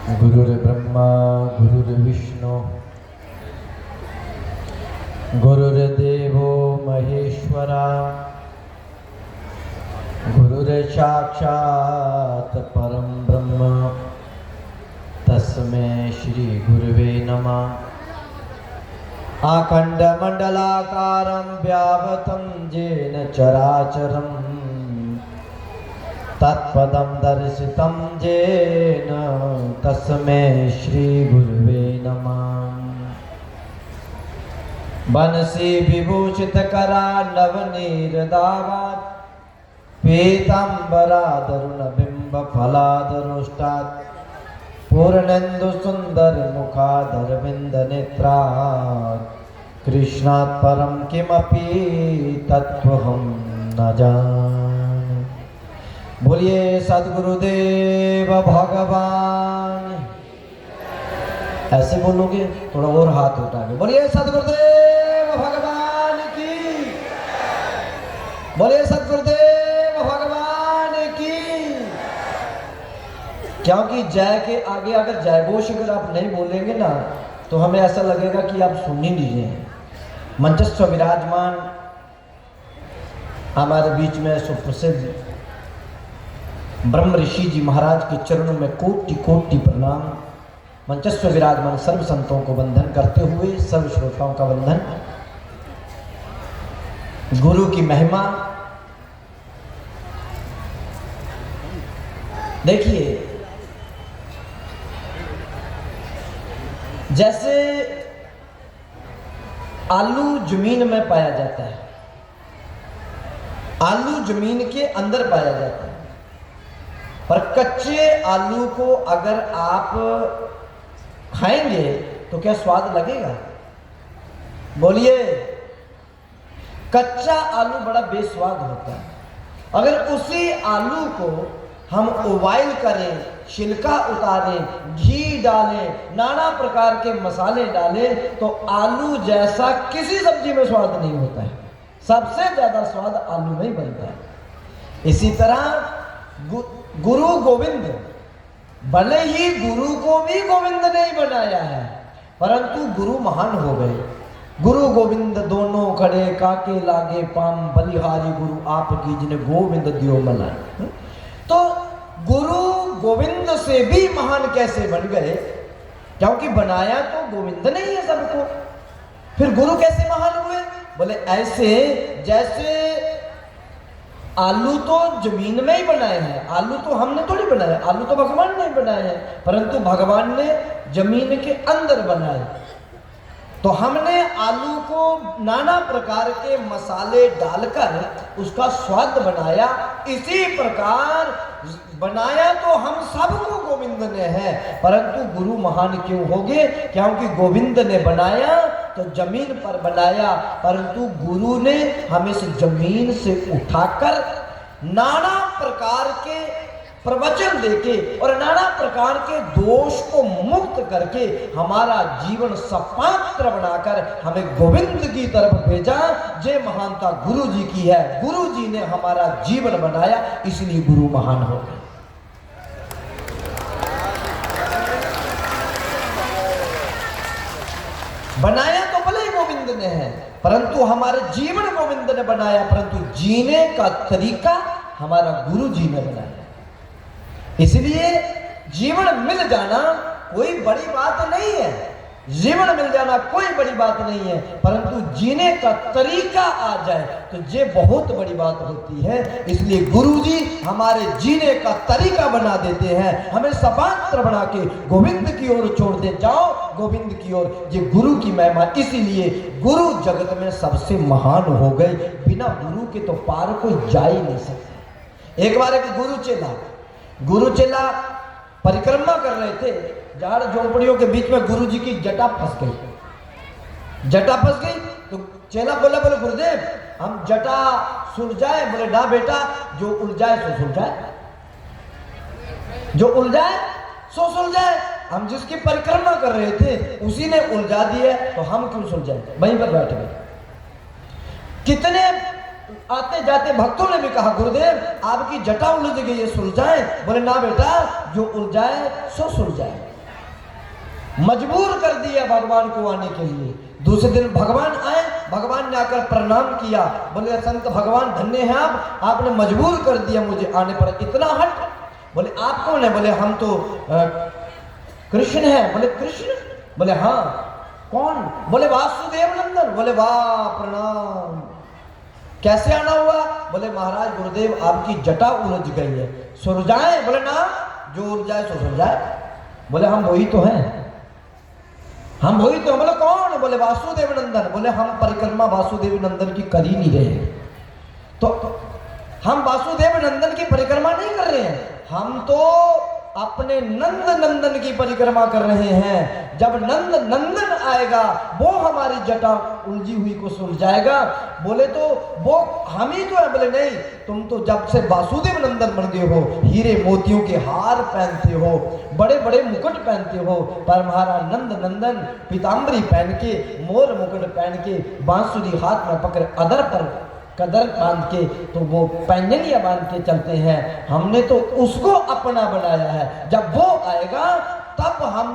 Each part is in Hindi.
गुरुर्ब्रह्मा गुरुर्विष्णु गुरुर्देवो महेश्वरा गुरुर्साक्षात् परं ब्रह्म तस्मै श्री गुरुवे नमः। आखण्डमण्डलाकारं व्यावतं येन चराचरं तत्पदं दर्शितं येन तस्मै श्री गुरुवे नमः। बनसी विभूषित करा नवनीरदावात् पीताम्बरादरुण बिंब फलादरुष्टात् पूर्णेन्दु सुंदर मुखादर विंद नेत्रात् कृष्णात् परं किमपि तत्त्वहं न जाने। बोलिए सद्गुरुदेव भगवान। ऐसे बोलोगे, थोड़ा और हाथ उठा के बोलिए सद्गुरुदेव भगवान की। बोलिए सद्गुरुदेव भगवान की। क्योंकि जय के आगे अगर जय घोष अगर आप नहीं बोलेंगे ना तो हमें ऐसा लगेगा कि आप सुन ही नहीं रहे हैं। मंचस्थ विराजमान हमारे बीच में सुप्रसिद्ध ब्रह्म ऋषि जी महाराज के चरणों में कोटि कोटि प्रणाम। मंचस्थ विराजमान सर्व संतों को वंदन करते हुए सर्व श्रोताओं का वंदन। गुरु की महिमा देखिए, जैसे आलू जमीन में पाया जाता है, आलू जमीन के अंदर पाया जाता है, पर कच्चे आलू को अगर आप खाएंगे तो क्या स्वाद लगेगा? बोलिए। कच्चा आलू बड़ा बेस्वाद होता है। अगर उसी आलू को हम उबाइल करें, छिलका उतारें, घी डालें, नाना प्रकार के मसाले डालें तो आलू जैसा किसी सब्जी में स्वाद नहीं होता है। सबसे ज्यादा स्वाद आलू में ही बनता है। इसी तरह गुरु गोविंद, भले ही गुरु को भी गोविंद नहीं बनाया है परंतु गुरु महान हो गए। गुरु गोविंद दोनों खड़े काके लागे पाम, बलिहारी गुरु आपकी जिन्हें गोविंद दियो मलाई। तो गुरु गोविंद से भी महान कैसे बन गए? क्योंकि बनाया तो गोविंद ने ही है सबको, फिर गुरु कैसे महान हुए? बोले ऐसे जैसे आलू तो जमीन में ही बनाए हैं, आलू तो हमने थोड़ी बनाए, आलू तो भगवान ने बनाए हैं, परंतु भगवान ने जमीन के अंदर बनाए। तो हमने आलू को नाना प्रकार के मसाले डालकर उसका स्वाद बनाया। इसी प्रकार बनाया तो हम सबको गोविंद ने है, परंतु गुरु महान क्यों हो गए? क्योंकि गोविंद ने बनाया तो जमीन पर बनाया, परंतु गुरु ने हमें इस जमीन से उठाकर नाना प्रकार के प्रवचन देके और नाना प्रकार के दोष को मुक्त करके हमारा जीवन सपात्र बनाकर हमें गोविंद की तरफ भेजा। जे महानता गुरु जी की है, गुरु जी ने हमारा जीवन बनाया, इसलिए गुरु महान हो गए। बनाया तो भले ही गोविंद ने है, परंतु हमारे जीवन गोविंद ने बनाया, परंतु जीने का तरीका हमारा गुरु जी ने बनाया। इसलिए जीवन मिल जाना कोई बड़ी बात नहीं है, जीवन मिल जाना कोई बड़ी बात नहीं है, परंतु जीने का तरीका आ जाए तो ये बहुत बड़ी बात होती है। इसलिए गुरुजी हमारे जीने का तरीका बना देते हैं, हमें सपात्र बना के गोविंद की ओर छोड़ दे। जाओ गोविंद की ओर, ये गुरु की महिमा। इसीलिए गुरु जगत में सबसे महान हो गए, बिना गुरु के तो पार कोई जा ही नहीं सकता। एक बार एक गुरु चेला परिक्रमा कर रहे थे, झाड़ झोंपड़ियों के बीच में गुरु जी की जटा फंस गई। जटा फंस गई तो चेला बोला, बोले गुरुदेव हम जटा सुलझाए? बोले ना बेटा, जो उलझाए सो सुलझाए, जो उलझाए सो सुलझाए। हम जिसकी परिक्रमा कर रहे थे उसी ने उलझा दिया, तो हम क्यों सुलझाए? वहीं पर बैठ गए। कितने आते जाते भक्तों ने भी कहा गुरुदेव आपकी जटा उलझ गई है, सुलझाए? बोले ना बेटा, जो उलझाए सो सुलझाए। मजबूर कर दिया भगवान को आने के लिए। दूसरे दिन भगवान आए, भगवान ने आकर प्रणाम किया, बोले संत भगवान धन्य हैं आप, आपने मजबूर कर दिया मुझे आने पर, इतना हट। बोले आप कौन है? बोले हम तो कृष्ण हैं। बोले कृष्ण? बोले हाँ। कौन? बोले वासुदेव नंदन। बोले वाह प्रणाम। कैसे आना हुआ? बोले महाराज गुरुदेव आपकी जटा उलझ गई है, सुलझाए? बोले ना, जो उलझाए सो सुलझाए। बोले हम वही तो हैं, हम वही तो। बोले कौन? बोले वासुदेव नंदन। बोले हम परिक्रमा वासुदेव नंदन की कर ही नहीं रहे, तो हम वासुदेव नंदन की परिक्रमा नहीं कर रहे हैं, हम तो अपने नंद नंदन की परिक्रमा कर रहे हैं। जब नंद नंदन आएगा वो हमारी जटा उलझी हुई को सुलझाएगा। बोले तो वो हम ही तो है। बोले नहीं, तुम तो जब से वासुदेव नंदन बन गए हो, हीरे मोतियों के हार पहनते हो, बड़े बड़े मुकुट पहनते हो, पर हमारा नंद नंदन पीताम्बरी पहन के, मोर मुकुट पहन के, बांसुरी हाथ में पकड़, अदर पर कदर बांध के, तो वो पैंजनिया बांध के चलते हैं। हमने तो उसको अपना बनाया है, जब वो आएगा तब हम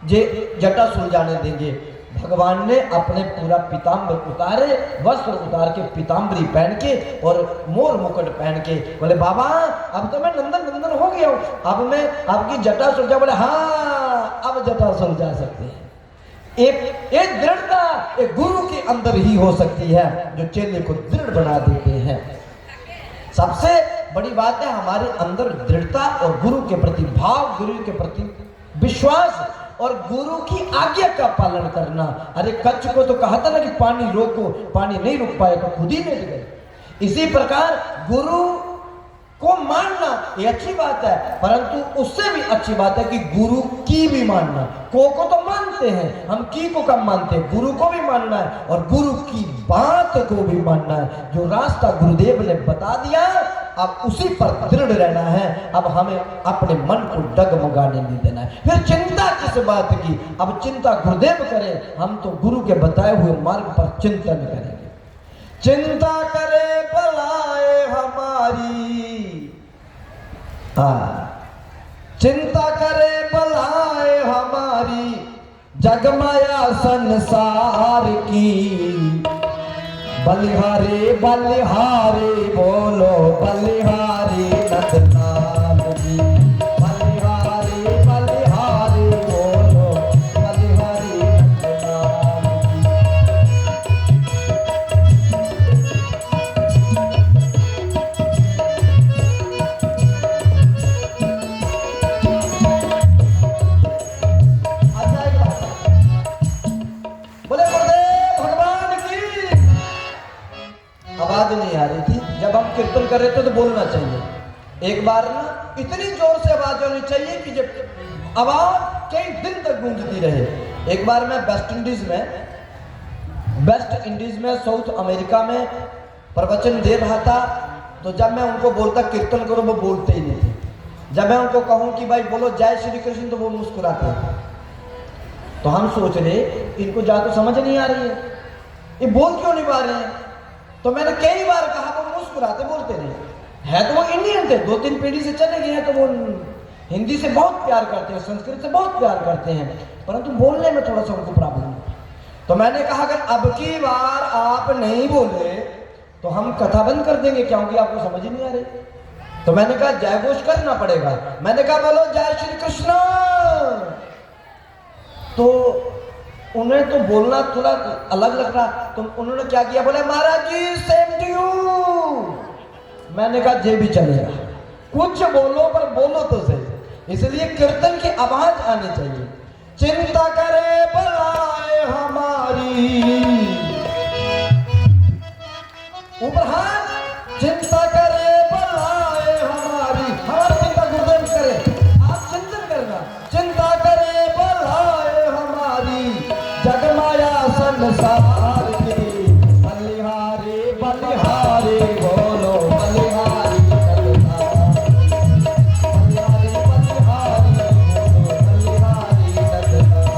जटा सुलझाने देंगे। भगवान ने अपने पूरा पीताम्बर उतारे, वस्त्र उतार के, पीताम्बरी पहन के और मोर मुकुट पहन के, बोले बाबा अब तो मैं नंदन नंदन हो गया हूँ, अब मैं आपकी जटा सुलझा। बोले हाँ अब जटा सुलझा सकते हैं। एक दृढ़ता एक गुरु के अंदर ही हो सकती है, जो चेले को दृढ़ बना देते हैं। सबसे बड़ी बात है हमारे अंदर दृढ़ता और गुरु के प्रति भाव, गुरु के प्रति विश्वास और गुरु की आज्ञा का पालन करना। अरे कच्छ को तो कहा था ना कि पानी रोको, पानी नहीं रुक पाए तो खुद ही लेट गए। इसी प्रकार गुरु को मानना ये अच्छी बात है, परंतु उससे भी अच्छी बात है कि गुरु की भी मानना। को तो मानते हैं हम, की को कम मानते हैं, गुरु को भी मानना है और गुरु की बात को भी मानना है। जो रास्ता गुरुदेव ने बता दिया अब उसी पर दृढ़ रहना है। अब हमें अपने मन को डगमगाने नहीं देना है। फिर चिंता किस बात की? अब चिंता गुरुदेव करें, हम तो गुरु के बताए हुए मार्ग पर चिंतन करेंगे। चिंता करे भलाए हमारी, चिंता करे भलाए हमारी, जगमाया संसार की। बलिहारे बलिहारे बोलो, बलिहारी नंदलाल जी। बलिहारे बलिहारे बोलो, बलिहारी नंदलाल नहीं आ रही थी। जब हम कीर्तन कर रहे थे तो बोलना चाहिए। एक बार ना इतनी जोर से आवाज होनी चाहिए कि जब आवाज कई दिन तक गूंजती रहे। एक बार मैं वेस्ट इंडीज में साउथ अमेरिका में प्रवचन दे रहा था, तो जब मैं उनको बोलता कीर्तन करो, वो बोलते ही नहीं थे। जब मैं उनको कहूं कि भाई बोलो जय श्री कृष्ण, तो वो मुस्कुराते हैं। तो हम सोच रहे इनको जा तो समझ नहीं आ रही है, ये बोल क्यों नहीं पा रहे हैं। तो मैंने कई बार कहा, वो मुस्कुराते बोलते नहीं है। तो वो इंडियन थे, 2-3 पीढ़ी से चले गए हैं, तो वो हिंदी से बहुत प्यार करते हैं, संस्कृत से बहुत प्यार करते हैं, परंतु बोलने में थोड़ा सा उनको प्रॉब्लम है। तो मैंने कहा अगर अब की बार आप नहीं बोले तो हम कथा बंद कर देंगे, क्योंकि आपको समझ ही नहीं आ रही। तो मैंने कहा जय घोष करना पड़ेगा। मैंने कहा बोलो जय श्री कृष्ण। तो उन्हें तो बोलना थोड़ा अलग लग रहा, तो उन्होंने क्या किया, बोले महाराज जी सेम टू यू। मैंने कहा जे भी चलेगा, कुछ बोलो पर बोलो तो सही। इसलिए कीर्तन की आवाज आनी चाहिए। चिंता करे भलाए हमारी, ऊपर हाथ, चिंता करे भलाए हमारी। हमारी चिंता गुरुदेव करे, आप चिंतन करना। चिंता करे भलाए हमारी, जगमाया संसार की। बलिहारे बलिहारे बोलो, बलिहारी नंदलाल। बलिहारे बलिहारे बोलो, बलिहारी नंदलाल।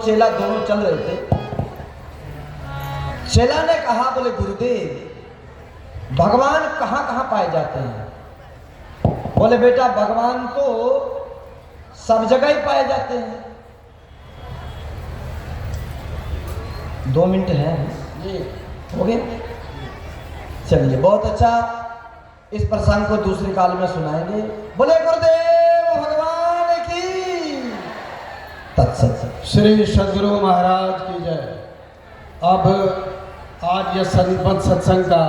चेला दोनों चल रहे थे। चेला ने कहा, बोले गुरुदेव भगवान कहाँ कहाँ पाए जाते हैं? बोले बेटा भगवान तो सब जगह ही पाए जाते हैं। 2 मिनट है जी, हो गए? चलिए बहुत अच्छा, इस प्रसंग को दूसरी काल में सुनाएंगे। बोले गुरुदेव भगवान की तत्सत। श्री सदगुरु महाराज की जय। अब आज यह संपन्न सत्संग का